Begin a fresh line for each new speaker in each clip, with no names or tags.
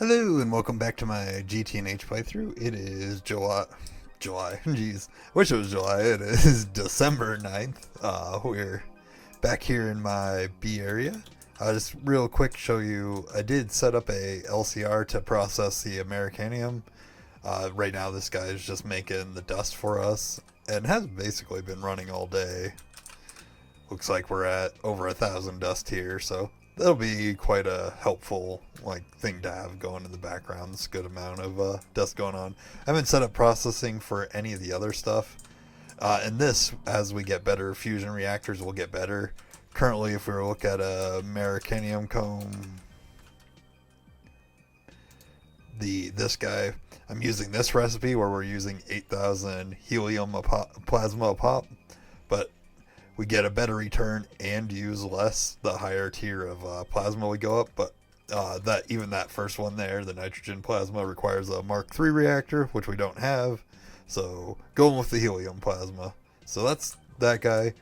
Hello and welcome back to my GTNH playthrough. It is July, jeez, wish it was July. It is December 9th. We're back here in my B area. Just real quick show you, I did set up a LCR to process the Americanium. Right now this guy is just making the dust for us and has basically been running all day. Looks like we're at over 1,000 dust here, so that'll be quite a helpful thing to have going in the background. It's a good amount of dust going on. I haven't set up processing for any of the other stuff. And this, as we get better fusion reactors, will get better. Currently, if we were to look at a Americanium comb, this guy, I'm using this recipe where we're using 8,000 helium plasma a pop, but we get a better return and use less the higher tier of plasma we go up. But that first one there, the nitrogen plasma, requires a Mark III reactor, which we don't have. So going with the helium plasma. So that's that guy.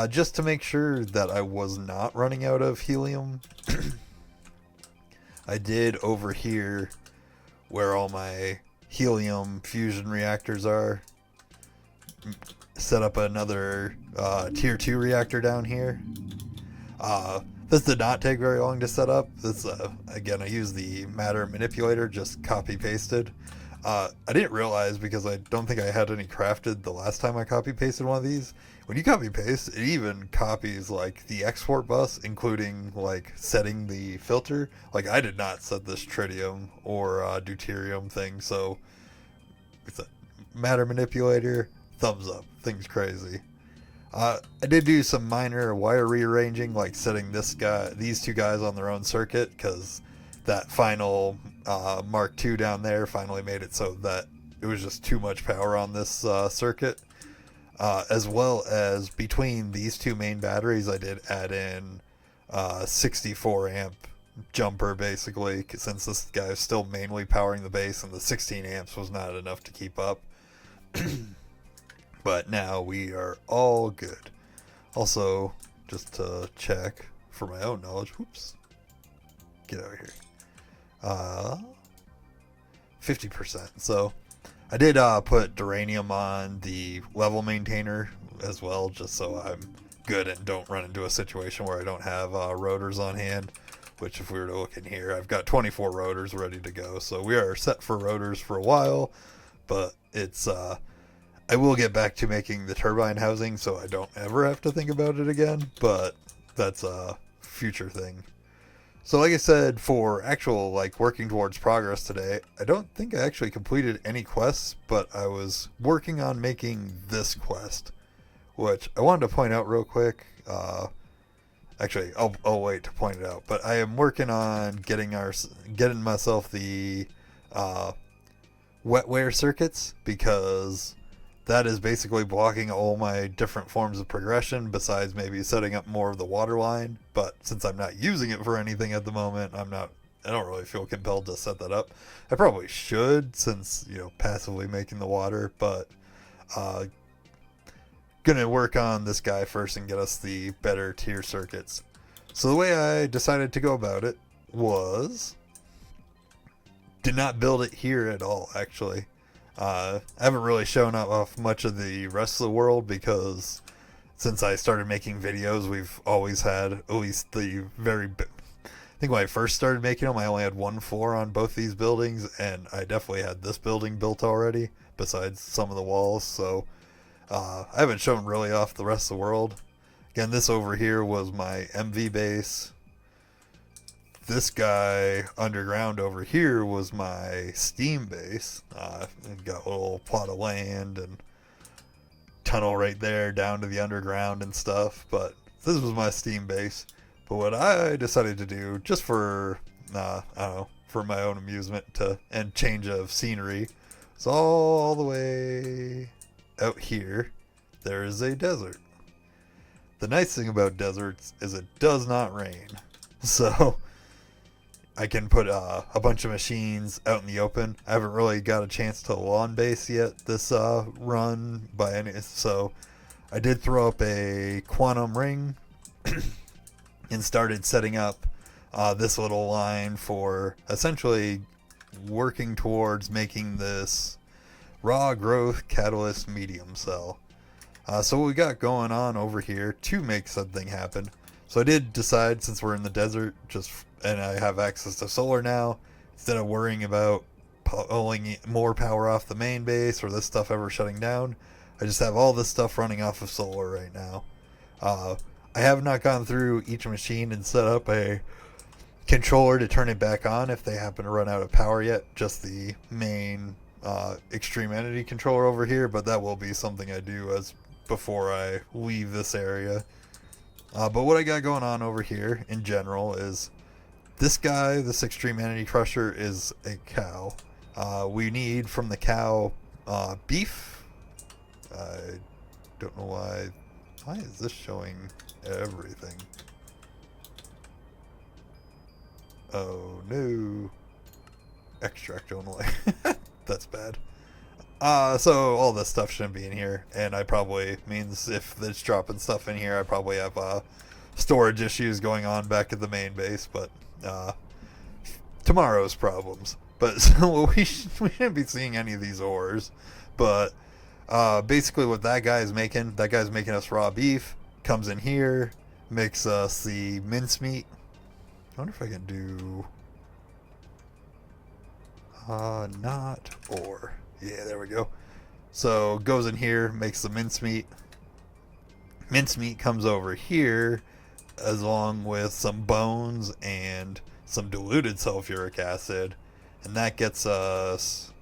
Just to make sure that I was not running out of helium, I did over here where all my helium fusion reactors are, set up another tier 2 reactor down here. This did not take very long to set up. This again, I used the matter manipulator, just copy pasted. I didn't realize, because I don't think I had any crafted the last time I copy pasted one of these. When you copy paste, it even copies the export bus, including setting the filter. I did not set this tritium or deuterium thing, so it's a matter manipulator. Thumbs up. Thing's crazy. I did do some minor wire rearranging, like setting these two guys on their own circuit, because that final Mark II down there finally made it so that it was just too much power on this circuit. As well as between these two main batteries, I did add in 64 amp jumper, basically, since this guy is still mainly powering the base and the 16 amps was not enough to keep up. But now we are all good. Also, just to check for my own knowledge, whoops, get out of here. 50%. So I did put duranium on the level maintainer as well, just so I'm good and don't run into a situation where I don't have rotors on hand. Which, if we were to look in here, I've got 24 rotors ready to go. So we are set for rotors for a while, but it's I will get back to making the turbine housing so I don't ever have to think about it again, but that's a future thing. So like I said, for actual working towards progress today, I don't think I actually completed any quests, but I was working on making this quest, which I wanted to point out real quick. Actually, I'll wait to point it out, but I am working on getting myself the wetware circuits, because that is basically blocking all my different forms of progression, besides maybe setting up more of the water line. But since I'm not using it for anything at the moment, I don't really feel compelled to set that up. I probably should, since, passively making the water, but gonna work on this guy first and get us the better tier circuits. So the way I decided to go about it was, did not build it here at all, actually. I haven't really shown off much of the rest of the world, because since I started making videos, we've always had at least I think when I first started making them, I only had one floor on both these buildings, and I definitely had this building built already, besides some of the walls, so I haven't shown really off the rest of the world. Again, this over here was my MV base. This guy underground over here was my steam base. Got a little plot of land and tunnel right there down to the underground and stuff. But this was my steam base. But what I decided to do, just for I don't know, for my own amusement and change of scenery, is all the way out here there is a desert. The nice thing about deserts is it does not rain. So I can put a bunch of machines out in the open. I haven't really got a chance to lawn base yet this run by any, so I did throw up a quantum ring and started setting up this little line for essentially working towards making this raw growth catalyst medium cell. So what we got going on over here to make something happen. So I did decide, since we're in the desert, and I have access to solar now, instead of worrying about pulling more power off the main base or this stuff ever shutting down, I just have all this stuff running off of solar right now. I have not gone through each machine and set up a controller to turn it back on if they happen to run out of power yet. Just the main extreme entity controller over here, but that will be something I do as before I leave this area. But what I got going on over here in general is this guy, this extreme entity crusher, is a cow. We need from the cow beef. I don't know why. Why is this showing everything? Oh no. Extract only. That's bad. So all this stuff shouldn't be in here, and I probably means if it's dropping stuff in here, I probably have storage issues going on back at the main base, but tomorrow's problems. But so we shouldn't be seeing any of these ores, but basically what that guy's making us raw beef, comes in here, makes us the mincemeat. I wonder if I can do not ore. Yeah, there we go. So goes in here, makes the mincemeat. Mincemeat comes over here along with some bones and some diluted sulfuric acid, and that gets us,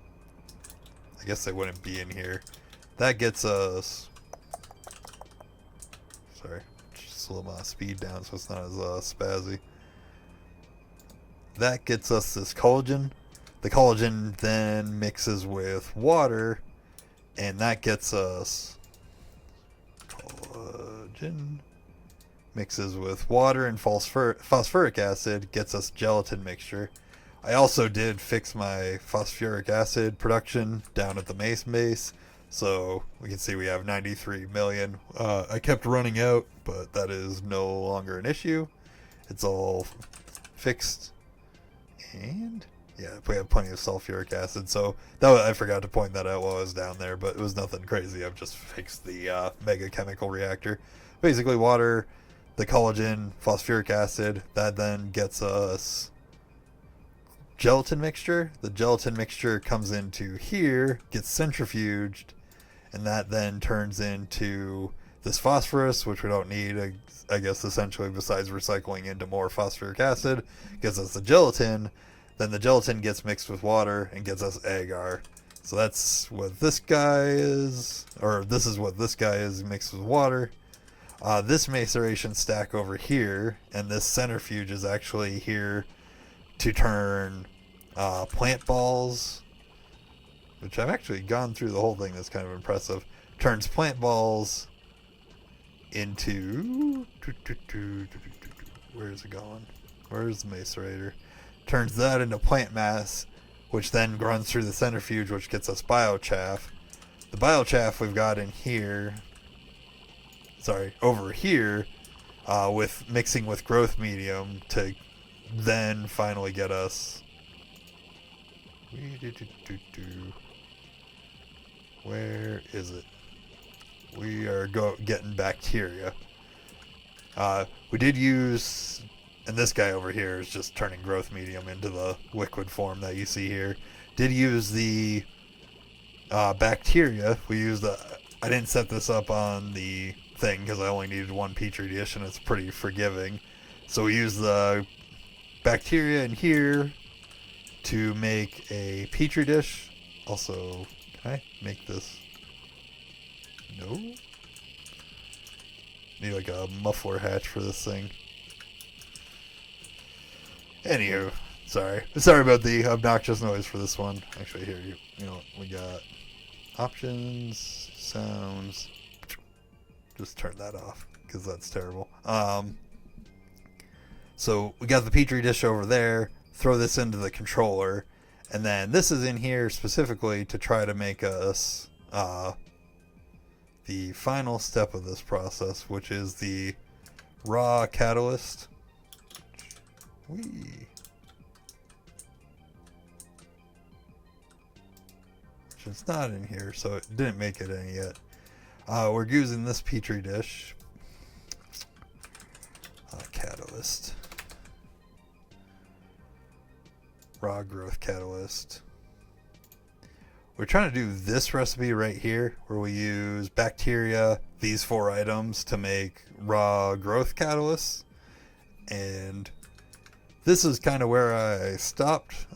I guess they wouldn't be in here. That gets us, sorry, just slow my speed down so it's not as spazzy. That gets us this collagen. The collagen then mixes with water, and that gets us collagen mixes with water and phosphoric acid, gets us gelatin mixture. I also did fix my phosphoric acid production down at the mason base, so we can see we have 93 million. I kept running out, but that is no longer an issue. It's all fixed, and yeah, we have plenty of sulfuric acid, so I forgot to point that out while I was down there, but it was nothing crazy. I've just fixed the mega chemical reactor. Basically water, the collagen, phosphoric acid, that then gets us gelatin mixture. The gelatin mixture comes into here, gets centrifuged, and that then turns into this phosphorus, which we don't need, I guess, essentially, besides recycling into more phosphoric acid, gives us the gelatin. Then the gelatin gets mixed with water and gets us agar. So that's what this guy is, or this is what this guy is mixed with water. This maceration stack over here, and this centrifuge is actually here to turn plant balls, which I've actually gone through the whole thing. That's kind of impressive. Turns plant balls into, where is it going? Where's the macerator? Turns that into plant mass, which then runs through the centrifuge, which gets us biochaff. The biochaff we've got in here, over here, with mixing with growth medium to then finally get us. Where is it? We are getting bacteria. We did use. And this guy over here is just turning growth medium into the liquid form that you see here. Did use the bacteria. We used I didn't set this up on the thing because I only needed one petri dish and it's pretty forgiving. So we used the bacteria in here to make a petri dish. Also, can I make this? No? Need like a muffler hatch for this thing. Anywho, sorry about the obnoxious noise for this one. Actually, here, you know, we got options, sounds. Just turn that off because that's terrible. So we got the petri dish over there. Throw this into the controller, and then this is in here specifically to try to make us the final step of this process, which is the raw catalyst. which is not in here, so it didn't make it any yet. We're using this petri dish. Catalyst. Raw growth catalyst. We're trying to do this recipe right here, where we use bacteria, these 4 items, to make raw growth catalysts. And this is kind of where I stopped.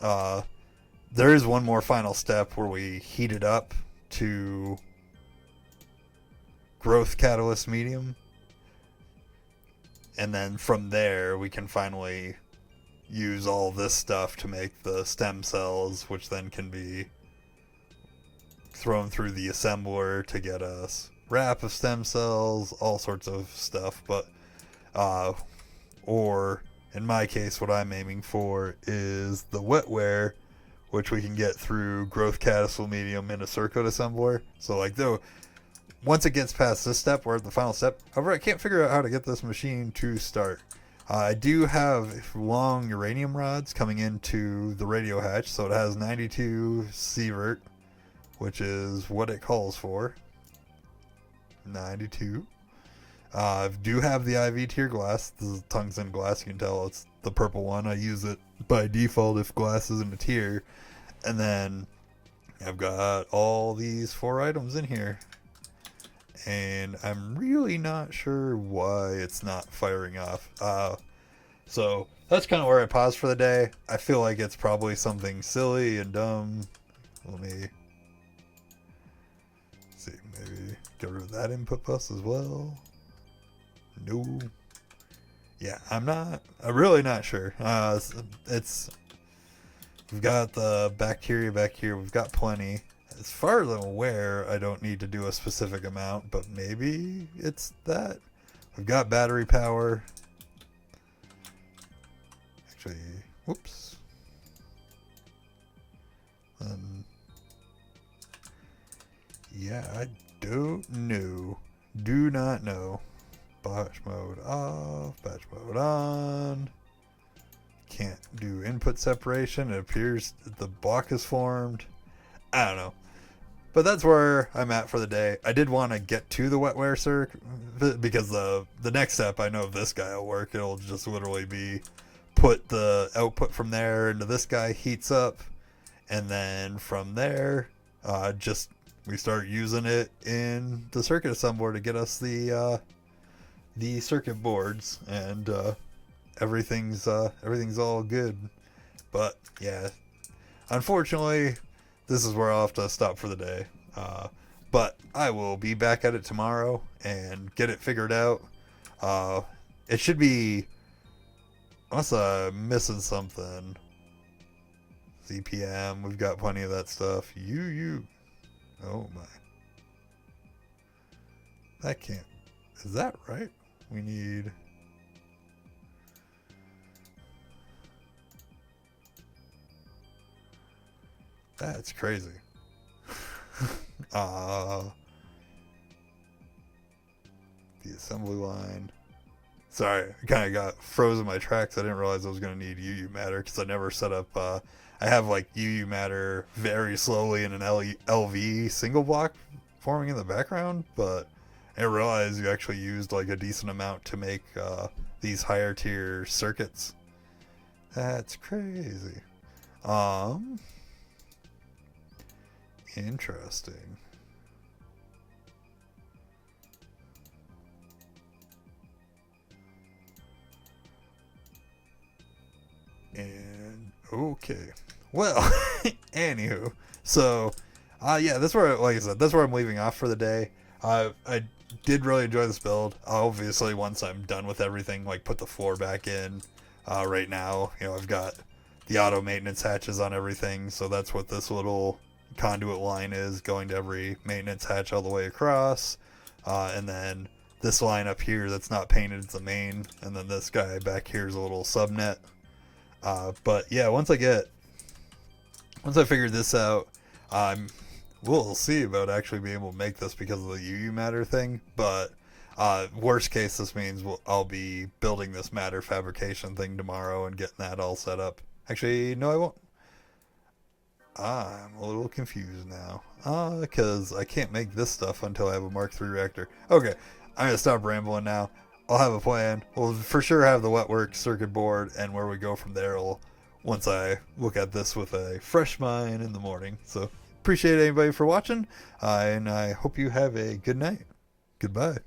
There is one more final step where we heat it up to growth catalyst medium. And then from there, we can finally use all this stuff to make the stem cells, which then can be thrown through the assembler to get us wrap of stem cells, all sorts of stuff. But or in my case, what I'm aiming for is the wetware, which we can get through growth catalyst medium in a circuit assembler. So like, though, once it gets past this step, we're at the final step. However, I can't figure out how to get this machine to start. I do have long uranium rods coming into the radio hatch, so it has 92 sievert, which is what it calls for. 92. I do have the IV tier glass. This is tungsten glass. You can tell it's the purple one. I use it by default if glass isn't a tier. And then I've got all these 4 items in here. And I'm really not sure why it's not firing off. So that's kind of where I paused for the day. I feel like it's probably something silly and dumb. Let me see, maybe get rid of that input bus as well. No. Yeah, I'm really not sure. We've got the bacteria back here. We've got plenty. As far as I'm aware, I don't need to do a specific amount, but maybe it's that. We've got battery power. Actually, whoops. Yeah, I don't know. Do not know. Batch mode off, batch mode on. Can't do input separation. It appears the block is formed. I don't know. But that's where I'm at for the day. I did want to get to the wetware circ because the next step, I know if this guy will work, it'll just literally be put the output from there into this guy, heats up, and then from there, we start using it in the circuit assembler to get us the circuit boards, and everything's all good. But yeah, unfortunately, this is where I'll have to stop for the day. But I will be back at it tomorrow and get it figured out. It should be, unless I'm missing something. CPM, we've got plenty of that stuff. Oh my. That can't. Is that right? We need. That's crazy. The assembly line. Sorry, I kind of got frozen my tracks. I didn't realize I was going to need UU matter because I never set up. I have like UU matter very slowly in an LV single block forming in the background, but I didn't realize you actually used like a decent amount to make these higher tier circuits. That's crazy. Interesting. And okay, well, anywho, so yeah, that's where, like I said, that's where I'm leaving off for the day. I did really enjoy this build. Obviously, once I'm done with everything, like put the floor back in. Right now, I've got the auto maintenance hatches on everything, so that's what this little conduit line is, going to every maintenance hatch all the way across. And then this line up here that's not painted is the main, and then this guy back here is a little subnet. But yeah, once I figure this out, we'll see about actually being able to make this because of the UU matter thing. But worst case, this means I'll be building this matter fabrication thing tomorrow and getting that all set up. Actually, no, I won't. I'm a little confused now. Because I can't make this stuff until I have a Mark III reactor. Okay, I'm going to stop rambling now. I'll have a plan. We'll for sure have the wetwork circuit board, and where we go from there will once I look at this with a fresh mind in the morning. So appreciate anybody for watching, and I hope you have a good night. Goodbye.